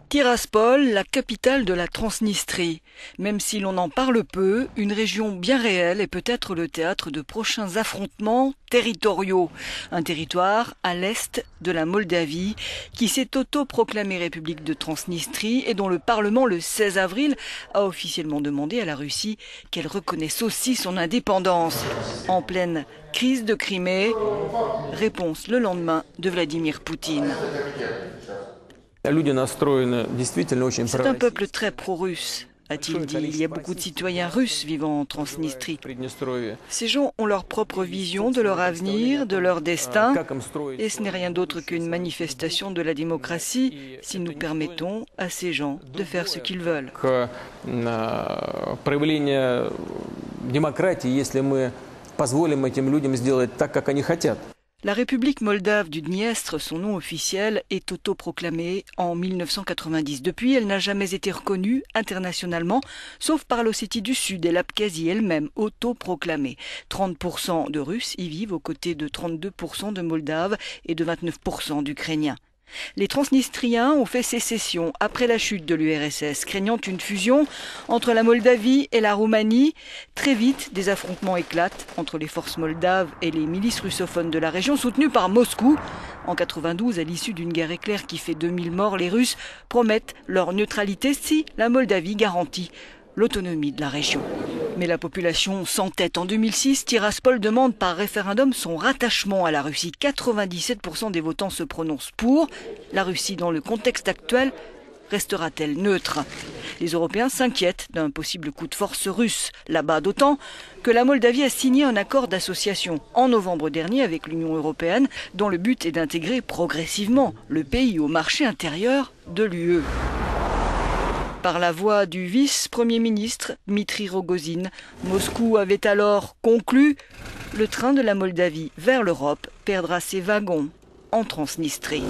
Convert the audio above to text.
Tiraspol, la capitale de la Transnistrie. Même si l'on en parle peu, une région bien réelle est peut-être le théâtre de prochains affrontements territoriaux. Un territoire à l'est de la Moldavie qui s'est autoproclamée République de Transnistrie et dont le Parlement, le 16 avril, a officiellement demandé à la Russie qu'elle reconnaisse aussi son indépendance. En pleine crise de Crimée, réponse le lendemain de Vladimir Poutine. C'est un peuple très pro-russe, a-t-il dit. Il y a beaucoup de citoyens russes vivant en Transnistrie. Ces gens ont leur propre vision de leur avenir, de leur destin, et ce n'est rien d'autre qu'une manifestation de la démocratie si nous permettons à ces gens de faire ce qu'ils veulent. La République moldave du Dniestre, son nom officiel, est autoproclamée en 1990. Depuis, elle n'a jamais été reconnue internationalement, sauf par l'Ossétie du Sud et l'Abkhazie elle-même, autoproclamée. 30% de Russes y vivent aux côtés de 32% de Moldaves et de 29% d'Ukrainiens. Les Transnistriens ont fait sécession après la chute de l'URSS, craignant une fusion entre la Moldavie et la Roumanie. Très vite, des affrontements éclatent entre les forces moldaves et les milices russophones de la région, soutenues par Moscou. En 92, à l'issue d'une guerre éclair qui fait 2000 morts, les Russes promettent leur neutralité si la Moldavie garantit l'autonomie de la région. Mais la population s'entête. En 2006, Tiraspol demande par référendum son rattachement à la Russie. 97% des votants se prononcent pour. La Russie, dans le contexte actuel, restera-t-elle neutre? Les Européens s'inquiètent d'un possible coup de force russe là-bas, d'autant que la Moldavie a signé un accord d'association en novembre dernier avec l'Union européenne, dont le but est d'intégrer progressivement le pays au marché intérieur de l'UE. Par la voix du vice-premier ministre Dmitri Rogozin, Moscou avait alors conclu « Le train de la Moldavie vers l'Europe perdra ses wagons en Transnistrie ».